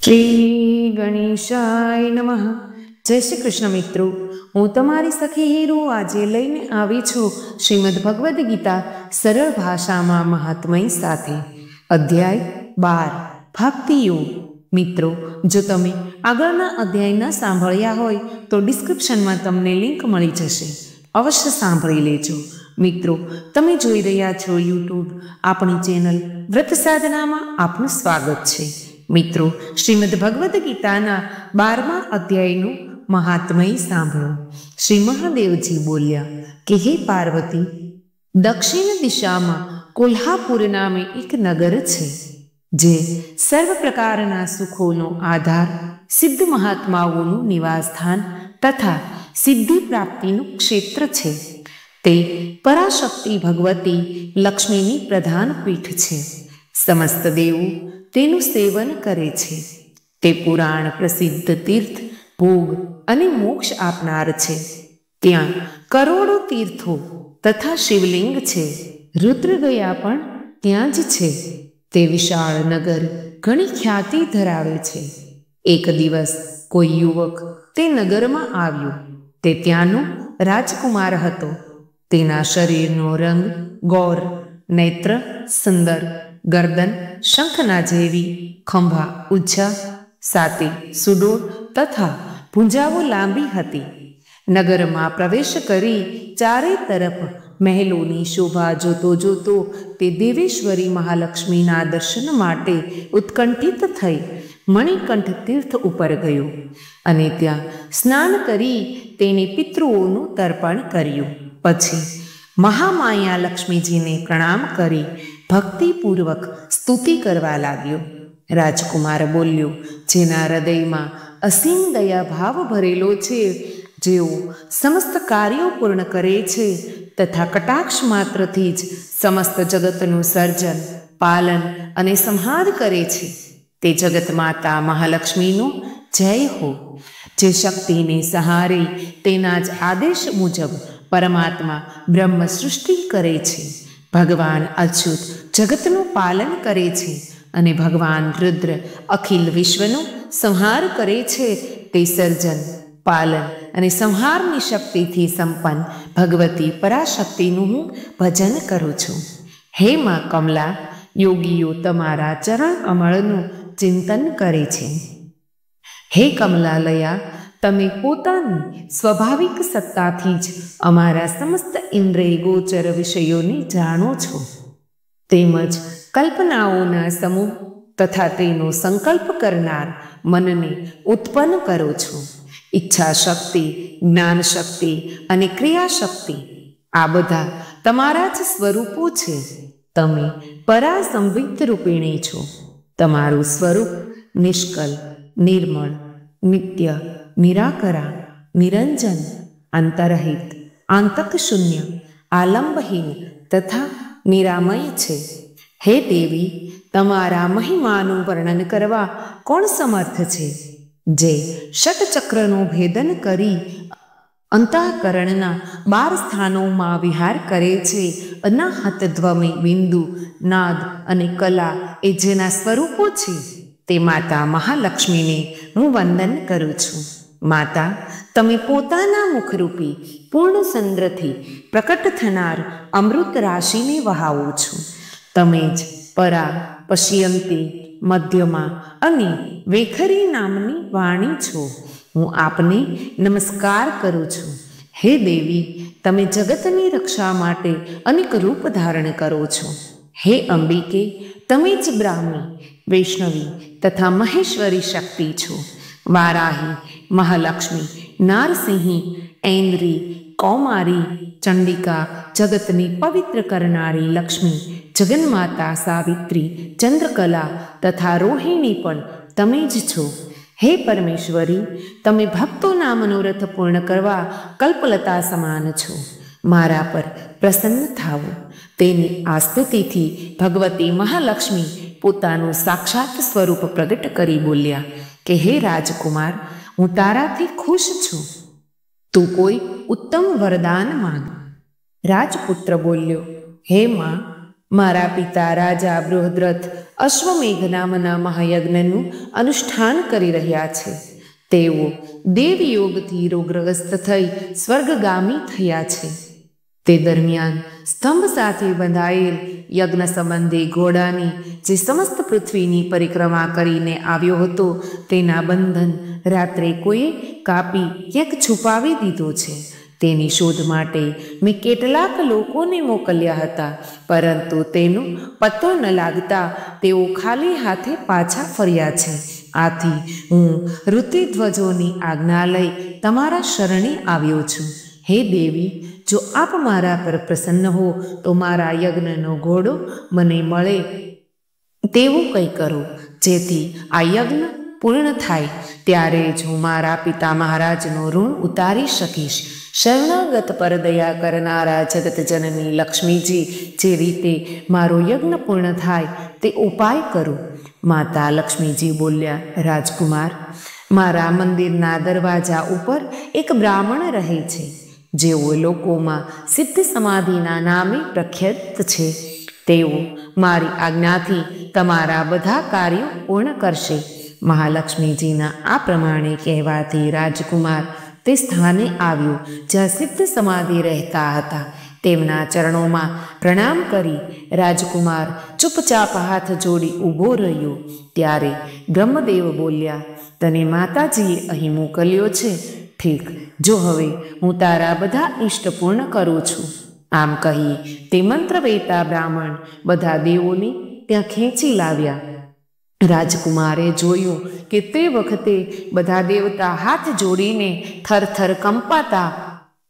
શ્રી ગણેશાય નમઃ। જય શ્રી કૃષ્ણ મિત્રો, હું તમારી સખી હીરુ આજે લઈને આવી છું શ્રીમદ ભગવદ્ ગીતા સરળ ભાષામાં મહાત્મય સાથે, અધ્યાય 12 ભક્તિ યોગ। મિત્રો, જો તમે આગળના અધ્યાય ન સાંભળ્યા હોય તો ડિસ્ક્રિપ્શનમાં તમને લિંક મળી જશે, અવશ્ય સાંભળી લેજો। મિત્રો, તમે જોઈ રહ્યા છો યુટ્યુબ આપણી ચેનલ વ્રત સાધનામાં આપનું સ્વાગત છે। મિત્રો, શ્રીમદ ભગવદ્ ગીતાના 12મા અધ્યાયનું મહાત્મય સાંભળો। શ્રી મહાદેવજી બોલ્યા કે હે પાર્વતી, દક્ષિણ દિશામાં કોલ્હાપુર નામે એક નગર છે, જે સર્વ પ્રકારના સુખોનો આધાર, સિદ્ધ મહાત્માઓનું નિવાસસ્થાન તથા સિદ્ધિ પ્રાપ્તિનું ક્ષેત્ર છે। તે પરાશક્તિ ભગવતી લક્ષ્મીની પ્રધાન પીઠ છે। સમસ્ત દેવો તેનું સેવન કરે છે। તે પુરાણ પ્રસિદ્ધ તીર્થ, ભોગ અને મોક્ષ આપનાર છે। ત્યાં કરોડો તીર્થો તથા શિવલિંગ છે। રુદ્રગયા પણ ત્યાં જ છે। તે વિશાળ નગર ઘણી ખ્યાતિ ધરાવે છે। એક દિવસ કોઈ યુવક તે નગરમાં આવ્યો। તે ત્યાંનો રાજકુમાર હતો। તેના શરીરનો રંગ ગૌર, નેત્ર સુંદર, ગરદન શંખના જેવી, ખંભા ઊંચા, છાતી સુડોળ તથા ભુજાઓ લાંબી હતી। નગરમાં પ્રવેશ કરી ચારે તરફ મહેલોની શોભા જોતો જોતો તે દેવેશ્વરી મહાલક્ષ્મીના દર્શન માટે ઉત્કંઠિત થઈ મણિકંઠ તીર્થ ઉપર ગયો અને ત્યાં સ્નાન કરી તેને પિતૃઓનું તર્પણ કર્યું। પછી મહામાયા લક્ષ્મીજીને પ્રણામ કરી ભક્તિપૂર્વક સ્તુતિ કરવા લાગ્યો। રાજકુમાર બોલ્યો, જેના હૃદયમાં અસીમ દયા ભાવ ભરેલો છે, જેઓ સમસ્ત કાર્યો પૂર્ણ કરે છે તથા કટાક્ષ માત્રથી જ સમસ્ત જગતનું સર્જન, પાલન અને સંહાર કરે છે, તે જગત માતા મહાલક્ષ્મીનો જય હો। જે શક્તિને સહારે તેના જ આદેશ મુજબ પરમાત્મા બ્રહ્મ સૃષ્ટિ કરે છે। ભગવાન અચ્યુત જગતનું પાલન કરે છે અને ભગવાન રુદ્ર અખિલ વિશ્વનો સંહાર કરે છે। તે સર્જન, પાલન અને સંહારની શક્તિથી સંપન્ન ભગવતી પરાશક્તિનું હું ભજન કરું છું। હે મા કમલા, યોગીઓ તમારા ચરણ કમળનું ચિંતન કરે છે। હે કમલાલયા, તમે પોતાની સ્વાભાવિક સત્તાથી જ અમારા સમસ્ત ઇન્દ્રિય ગોચર વિષયોને જાણો છો, તેમજ કલ્પનાઓના સમૂહ તથા તેનો સંકલ્પ કરનાર મનને ઉત્પન્ન કરો છો। ઈચ્છા શક્તિ, જ્ઞાન શક્તિ અને ક્રિયાશક્તિ આ બધા તમારા જ સ્વરૂપો છે। તમે પરાસંવિત રૂપિણી છો। તમારું સ્વરૂપ નિષ્કલ, નિર્મળ, નિત્ય, નિરાકરા, નિરંજન, અંતરહિત, આંતક શૂન્ય, આલંબહીન તથા નિરામય છે। હે દેવી, તમારા મહિમાનું વર્ણન કરવા કોણ સમર્થ છે? જે ષટચક્રનું ભેદન કરી અંતઃકરણના 12 સ્થાનોમાં વિહાર કરે છે, અનાહત ધ્વમિ, બિંદુ, નાદ અને કલા એ જેના સ્વરૂપો છે, તે માતા મહાલક્ષ્મીને હું વંદન કરું છું। માતા, તમે પોતાના મુખરૂપી પૂર્ણ ચંદ્રથી પ્રકટ થનાર અમૃત રાશિને વહાવો છો। તમે જ પરા, પશ્યંતી, મધ્યમાં અને વેખરી નામની વાણી છો। હું આપને નમસ્કાર કરું છું। હે દેવી, તમે જગતની રક્ષા માટે અનેક રૂપ ધારણ કરો છો। હે અંબિકે, તમે જ બ્રાહ્મી, વૈષ્ણવી તથા મહેશ્વરી શક્તિ છો। વારાહી, મહાલક્ષ્મી, નારસિંહી, ઐન્દ્રી, કૌમારી, ચંડિકા, જગતને પવિત્ર કરનારી લક્ષ્મી, જગન્માતા સાવિત્રી, ચંદ્રકલા તથા રોહિણી પણ તમે જ છો। હે પરમેશ્વરી, તમે ભક્તોના મનોરથ પૂર્ણ કરવા કલ્પલતા સમાન છો। મારા પર પ્રસન્ન થાવો। તેની આ સ્તુતિથી ભગવતી મહાલક્ષ્મી પોતાનું સાક્ષાત સ્વરૂપ પ્રગટ કરી બોલ્યા કે હે રાજકુમાર, હું તારાથી ખુશ છું। તું કોઈ ઉત્તમ વરદાન માંગ। રાજપુત્ર બોલ્યો, હે માં, મારા પિતા રાજા બૃહદ્રથ અશ્વમેઘ નામના મહાયજ્ઞનું અનુષ્ઠાન કરી રહ્યા છે. તેઓ દેવયોગથી રોગગ્રસ્ત થઈ સ્વર્ગગામી થયા છે. તે દરમિયાન સ્તંભ સાથે બંધાયેલ યજ્ઞ સંબંધી ઘોડાની જે સમસ્ત પૃથ્વીની પરિક્રમા કરીને આવ્યો હતો, તેના બંધન રાત્રે કોઈએ કાપી ક્યાંક છુપાવી દીધો છે. તેની શોધ માટે મેં કેટલાક લોકોને મોકલ્યા હતા, પરંતુ તેનો પત્તો ન લાગતા તેઓ ખાલી હાથે પાછા ફર્યા છે. આથી હું ઋતુધ્વજોની આજ્ઞા લઈ તમારા શરણે આવ્યો છું. હે દેવી, જો આપ મારા પર પ્રસન્ન હો તો મારા યજ્ઞનો ઘોડો મને મળે તેવું કંઈ કરો, જેથી આ યજ્ઞ પૂર્ણ થાય. ત્યારે જ હું મારા પિતા મહારાજનું ઋણ ઉતારી શકીશ. શરણાગત પર દયા કરનારા જગતજનની લક્ષ્મીજી, જે રીતે મારો યજ્ઞ પૂર્ણ થાય તે ઉપાય કરો. માતા લક્ષ્મીજી બોલ્યા, રાજકુમાર, મારા મંદિરના દરવાજા ઉપર એક બ્રાહ્મણ રહે છે, જેઓ લોકોમાં સિદ્ધ સમાધિના નામે પ્રખ્યાત છે. તેઓ મારી આજ્ઞાથી તમારા બધા કાર્યો પૂર્ણ કરશે. મહાલક્ષ્મીજીના આ પ્રમાણે કહેવાથી રાજકુમાર તે સ્થાને આવ્યો જ્યાં સિદ્ધ સમાધિ રહેતા હતા. તેમના ચરણોમાં પ્રણામ કરી રાજકુમાર ચૂપચાપ હાથ જોડી ઊભો રહ્યો. ત્યારે બ્રહ્મદેવ બોલ્યા, તને માતાજીએ અહીં મોકલ્યો છે. ઠીક, જો હવે હું તારા બધા ઇષ્ટ પૂર્ણ કરું છું. આમ કહી તે મંત્રવેતા બ્રાહ્મણ બધા દેવોને ત્યાં ખેંચી લાવ્યા. રાજકુમારે જોયું કે તે વખતે બધા દેવતા હાથ જોડીને થરથર કંપાતા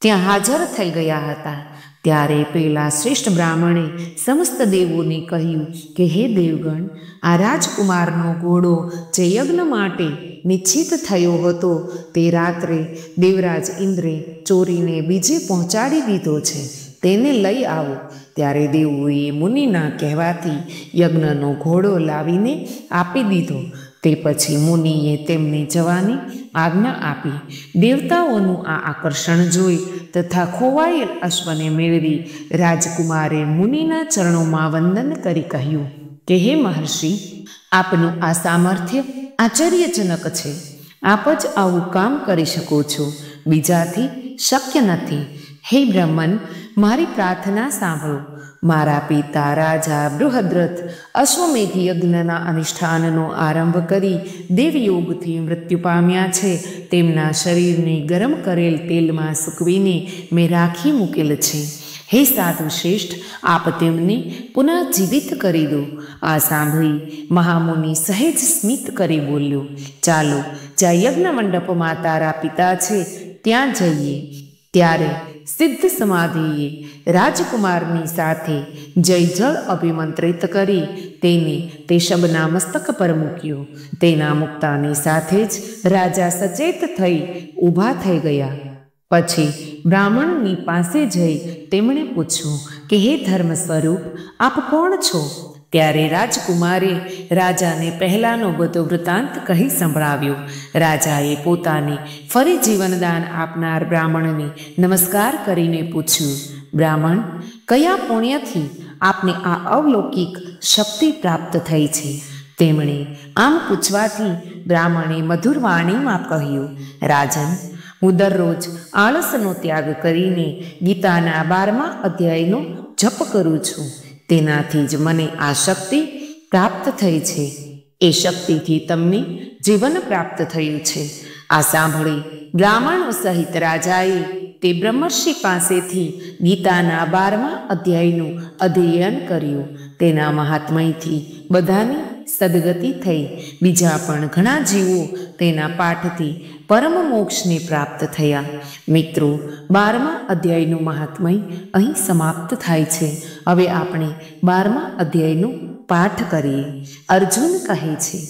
ત્યાં હાજર થઈ ગયા હતા. ત્યારે પેલા શ્રેષ્ઠ બ્રાહ્મણે સમસ્ત દેવોને કહ્યું કે હે દેવગણ, આ રાજકુમારનો ઘોડો જે યજ્ઞ માટે નિશ્ચિત થયો હતો તે રાત્રે દેવરાજ ઇન્દ્રે ચોરીને બીજે પહોંચાડી દીધો છે. તેને લઈ આવો. ત્યારે દેવોએ મુનિના કહેવાથી યજ્ઞનો ઘોડો લાવીને આપી દીધો. તે પછી મુનિએ તેમને જવાની આજ્ઞા આપી. દેવતાઓનું આ આકર્ષણ જોઈ તથા ખોવાયેલ અશ્વને મેળવી રાજકુમારે મુનિના ચરણોમાં વંદન કરી કહ્યું કે હે મહર્ષિ, આપનું આ સામર્થ્ય આશ્ચર્યજનક છે. આપ જ આવું કામ કરી શકો છો, બીજાથી શક્ય નથી. હે બ્રહ્મન, મારી પ્રાર્થના સાંભળો. મારા પિતા રાજા બૃહદ્રથ અશ્વમેઘ યજ્ઞના અનુષ્ઠાનનો આરંભ કરી દેવયોગથી મૃત્યુ પામ્યા છે. તેમના શરીરને ગરમ કરેલ તેલમાં સૂકવીને મેં રાખી મૂકેલ છે. હે સાધુ શ્રેષ્ઠ, આપ તેમને પુનઃ જીવિત કરી દો. આ સાંભળી મહામુનિ સહેજ સ્મિત કરી બોલ્યો, ચાલો જ્યાં યજ્ઞ મંડપમાં તારા પિતા છે ત્યાં જઈએ. ત્યારે સિદ્ધ સમાધિએ રાજકુમારની સાથે જય જળ અભિમંત્રિત કરી તેને તે શબના મસ્તક પર મૂક્યો. તેના મુક્તાની સાથે જ રાજા સચેત થઈ ઊભા થઈ ગયા. પછી બ્રાહ્મણની પાસે જઈ તેમણે પૂછ્યું કે હે ધર્મ સ્વરૂપ, આપ કોણ છો? ત્યારે રાજકુમારે રાજાને પહેલાંનો બધો વૃત્તાંત કહી સંભળાવ્યો. રાજાએ પોતાને ફરી જીવનદાન આપનાર બ્રાહ્મણને નમસ્કાર કરીને પૂછ્યું, બ્રાહ્મણ, કયા પુણ્યથી આપને આ અવલૌકિક શક્તિ પ્રાપ્ત થઈ છે? તેમણે આમ પૂછવાથી બ્રાહ્મણે મધુર વાણીમાં કહ્યું, રાજન, હું દરરોજ આળસનો ત્યાગ કરીને ગીતાના 12મા અધ્યાયનો જપ કરું છું. તેનાથી જ મને આ શક્તિ પ્રાપ્ત થઈ છે. એ શક્તિથી તમને જીવન પ્રાપ્ત થયું છે. આ સાંભળી બ્રાહ્મણો સહિત રાજાએ તે બ્રહ્મર્ષિ પાસેથી ગીતાના 12મા અધ્યાયનું અધ્યયન કર્યું. તેના મહાત્મયથી બધાની સદગતિ થઈ. બીજા પણ ઘણા જીવો તેના પાઠથી પરમ મોક્ષને પ્રાપ્ત થયા. મિત્રો, 12મા અધ્યાયનું મહાત્મય અહીં સમાપ્ત થાય છે. હવે આપણે 12મા અધ્યાયનો પાઠ કરીએ. અર્જુન કહે છે,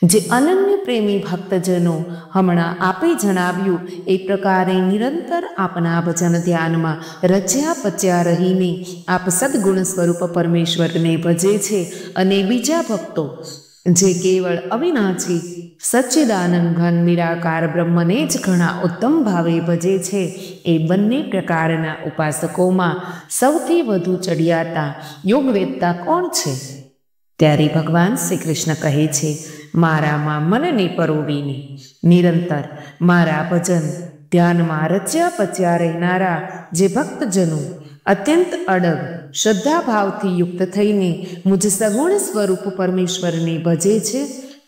જે અનન્ય પ્રેમી ભક્તજનો હમણાં આપે જણાવ્યું એ પ્રકારે નિરંતર આપના ભજન ધ્યાનમાં રચ્યા પચ્યા રહીને આપ સદગુણ સ્વરૂપ પરમેશ્વરને ભજે છે અને બીજા ભક્તો જે કેવળ અવિનાશી સચ્ચિદાનંદ ઘન નિરાકાર બ્રહ્મને જ ઘણા ઉત્તમ ભાવે ભજે છે, એ બંને પ્રકારના ઉપાસકોમાં સૌથી વધુ ચડિયાતા યોગવેદતા કોણ છે? ત્યારે ભગવાન શ્રી કૃષ્ણ કહે છે, મારામાં મનને પરોવીને નિરંતર મારા ભજન ધ્યાનમાં રચ્યા પચ્યા રહેનારા જે ભક્તજનો અત્યંત અડગ શ્રદ્ધાભાવથી યુક્ત થઈને મુજ સગુણ સ્વરૂપ પરમેશ્વરને ભજે છે,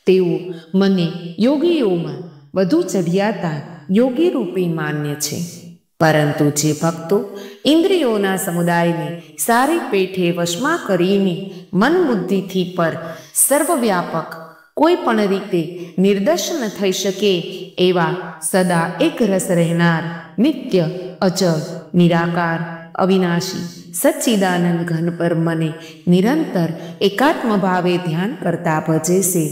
તેઓ મને યોગીઓમાં વધુ ચડિયાતા યોગી રૂપે માન્ય છે. પરંતુ જે ભક્તો ઇન્દ્રિયોના સમુદાયને સારી પેઠે વશમાં કરીને મન બુદ્ધિથી પર સર્વવ્યાપક કોઈ પણ રીતે નિર્દર્શન થઈ શકે એવા સદા એક રસ રહેનાર નિત્ય અચળ નિરાકાર અવિનાશી સચ્ચિદાનંદ ઘન પર મને નિરંતર એકાત્મ ભાવે ધ્યાન કરતા ભજે છે,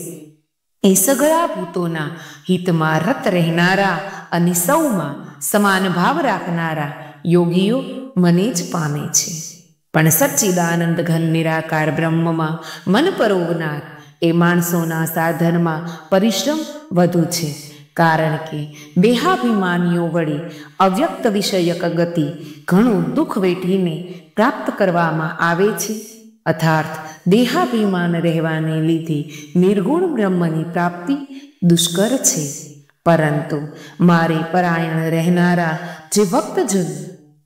એ સગળા ભૂતોના હિતમાં રત રહેનારા અને સૌમાં સમાન ભાવ રાખનારા યોગીઓ મને જ પામે છે. પણ સચ્ચિદાનંદ ઘન નિરાકાર બ્રહ્મમાં મન પરોવનાર એ માણસોના સાધનમાં પરિશ્રમ વધુ છે, કારણ કે દેહાભિમાનીઓ વડે અવ્યક્ત વિષયક ગતિ ઘણું દુઃખ વેઠીને પ્રાપ્ત કરવામાં આવે છે. અર્થાત દેહાભિમાન રહેવાને લીધે નિર્ગુણ બ્રહ્મની પ્રાપ્તિ દુષ્કર છે. પરંતુ મારે પરાયણ રહેનારા જે ભક્તજનો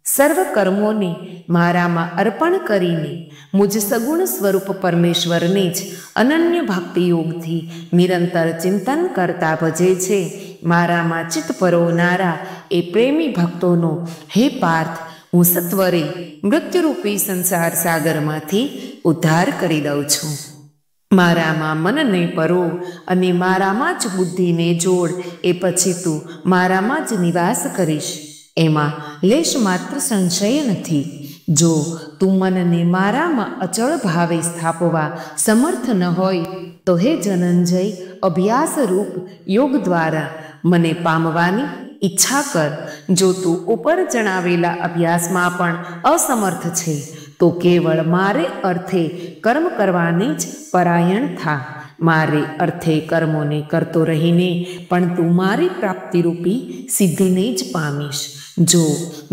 સર્વ કર્મોને મારામાં અર્પણ કરીને મુજ સગુણ સ્વરૂપ પરમેશ્વરને જ અનન્ય ભક્તિ યોગથી નિરંતર ચિંતન કરતા ભજે છે, મારામાં ચિત્ત પરોવનારા એ પ્રેમી ભક્તોનો હે પાર્થ હું સત્વરે મૃત્યુરૂપી સંસાર સાગરમાંથી ઉદ્ધાર કરી દઉં છું. મારામાં મનને પરો અને મારામાં જ બુદ્ધિને જોડ, એ પછી તું મારામાં જ નિવાસ કરીશ, એમાં લેશ માત્ર સંશય નથી. જો તું મનને મારામાં અચળ ભાવે સ્થાપવા સમર્થ ન હોય તો હે જનંજય અભ્યાસ રૂપ યોગ દ્વારા મને પામવાની ઈચ્છા કર. જો તું ઉપર જણાવેલા અભ્યાસમાં પણ અસમર્થ છે તો કેવળ મારે અર્થે કર્મ કરવાની જ પરાયણ થા. મારે અર્થે કર્મોને કરતો રહીને પણ તું મારી પ્રાપ્તિરૂપી સિદ્ધિને જ પામીશ. જો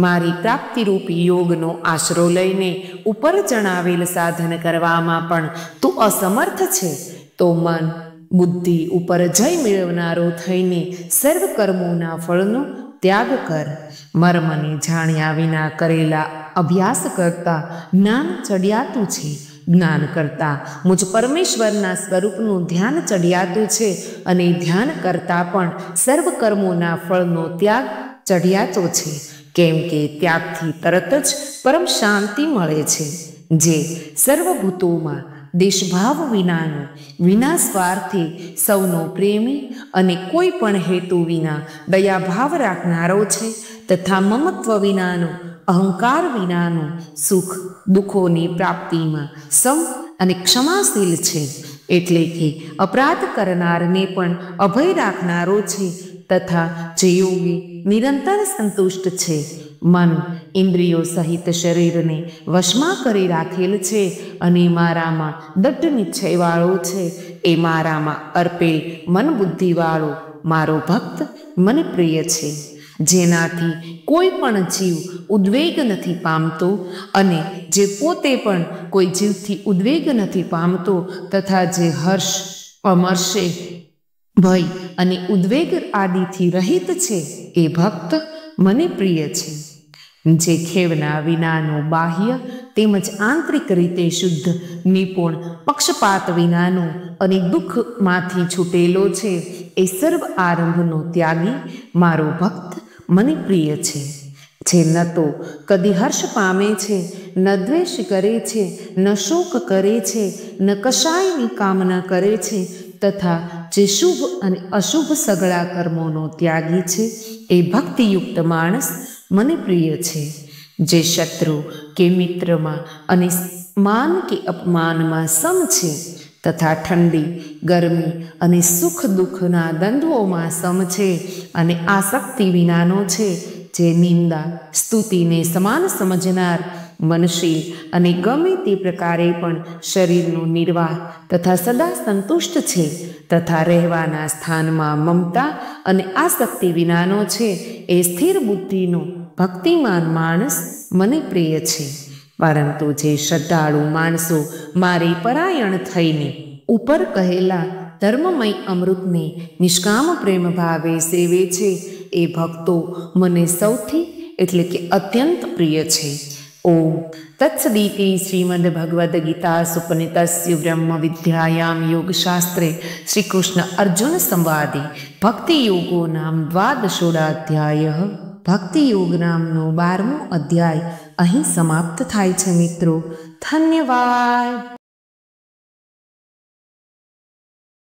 મારી પ્રાપ્તિરૂપી યોગનો આશરો લઈને ઉપર જણાવેલ સાધન કરવામાં પણ તું અસમર્થ છે તો મન બુદ્ધિ ઉપર જય મેળવનારો થઈને સર્વ કર્મોના ફળનો ત્યાગ કર. મર્મને જાણ્યા વિના કરેલા અભ્યાસ કરતાં જ્ઞાન ચડિયાતું છે, જ્ઞાન કરતાં મુજ પરમેશ્વરના સ્વરૂપનું ધ્યાન ચડિયાતું છે, અને ધ્યાન કરતાં પણ સર્વ કર્મોના ફળનો ત્યાગ ચડિયાતો છે, કેમ કે ત્યાગથી તરત જ પરમ શાંતિ મળે છે. જે સર્વભૂતોમાં દેશભાવ વિનાનો વિના સ્વાર્થે સૌનો પ્રેમી અને કોઈ પણ હેતુ વિના દયાભાવ રાખનારો છે, તથા મમત્વ વિનાનો અહંકાર વિનાનો સુખ દુઃખોની પ્રાપ્તિમાં સમ અને ક્ષમાશીલ છે. એટલે કે અપરાધ કરનારને પણ અભય રાખનારો છે, તથા જે યોગી નિરંતર સંતુષ્ટ છે. મન ઇન્દ્રિયો સહિત શરીરને વશમાં કરી રાખેલ છે અને મારામાં દઢ નિશ્ચયવાળો છે, એ મારામાં અર્પેલ મન બુદ્ધિવાળો મારો ભક્ત મને પ્રિય છે. જેનાથી કોઈ પણ જીવ ઉદ્વેગ નથી પામતો અને જે પોતે પણ કોઈ જીવથી ઉદ્વેગ નથી પામતો, તથા જે હર્ષ અમર્ષે ભય અને ઉદ્વેગ આદિથી રહિત છે, એ ભક્ત મને પ્રિય છે. જે ખેવના વિનાનો બાહ્ય તેમજ આંતરિક રીતે શુદ્ધ નિપુણ પક્ષપાત વિનાનો અને દુઃખમાંથી છૂટેલો છે, એ સર્વ આરંભનો ત્યાગી મારો ભક્ત મને પ્રિય છે. જે ન તો કદી હર્ષ પામે છે, ન દ્વેષ કરે છે, ન શોક કરે છે, ન કશાયની કામના કરે છે, તથા જે શુભ અને અશુભ સગળા કર્મોનો ત્યાગી છે, એ ભક્તિયુક્ત માણસ મને પ્રિય છે. જે શત્રુ કે મિત્રમાં અને માન કે અપમાનમાં સમ છે, તથા ઠંડી ગરમી અને સુખ દુઃખના દ્વંદ્વોમાં સમ છે અને આસક્તિ વિનાનો છે, જે નિંદા સ્તુતિને સમાન સમજનાર મનશીલ અને ગમે તે પ્રકારે પણ શરીરનો નિર્વાહ તથા સદા સંતુષ્ટ છે તથા રહેવાના સ્થાનમાં મમતા અને આસક્તિ વિનાનો છે એ સ્થિર બુદ્ધિનો ભક્તિમાન માણસ મને પ્રિય છે. પરંતુ જે શ્રદ્ધાળુ માણસો મારે પરાયણ થઈને ઉપર કહેલા ધર્મમય અમૃતને નિષ્કામ પ્રેમ ભાવે સેવે છે એ ભક્તો મને સૌથી એટલે કે અત્યંત પ્રિય છે. ઓમ તત્સદિતિ શ્રીમદ ભગવદ્ ગીતા સુપનિતસ્ય બ્રહ્મ વિદ્યાયામ યોગશાસ્ત્રે શ્રી કૃષ્ણ અર્જુન સંવાદે ભક્તિ યોગો નામ દ્વાદશોડાધ્યાય. ભક્તિ યોગ નામનો 12મો અધ્યાય અહીં સમાપ્ત થાય છે. મિત્રો, ધન્યવાદ.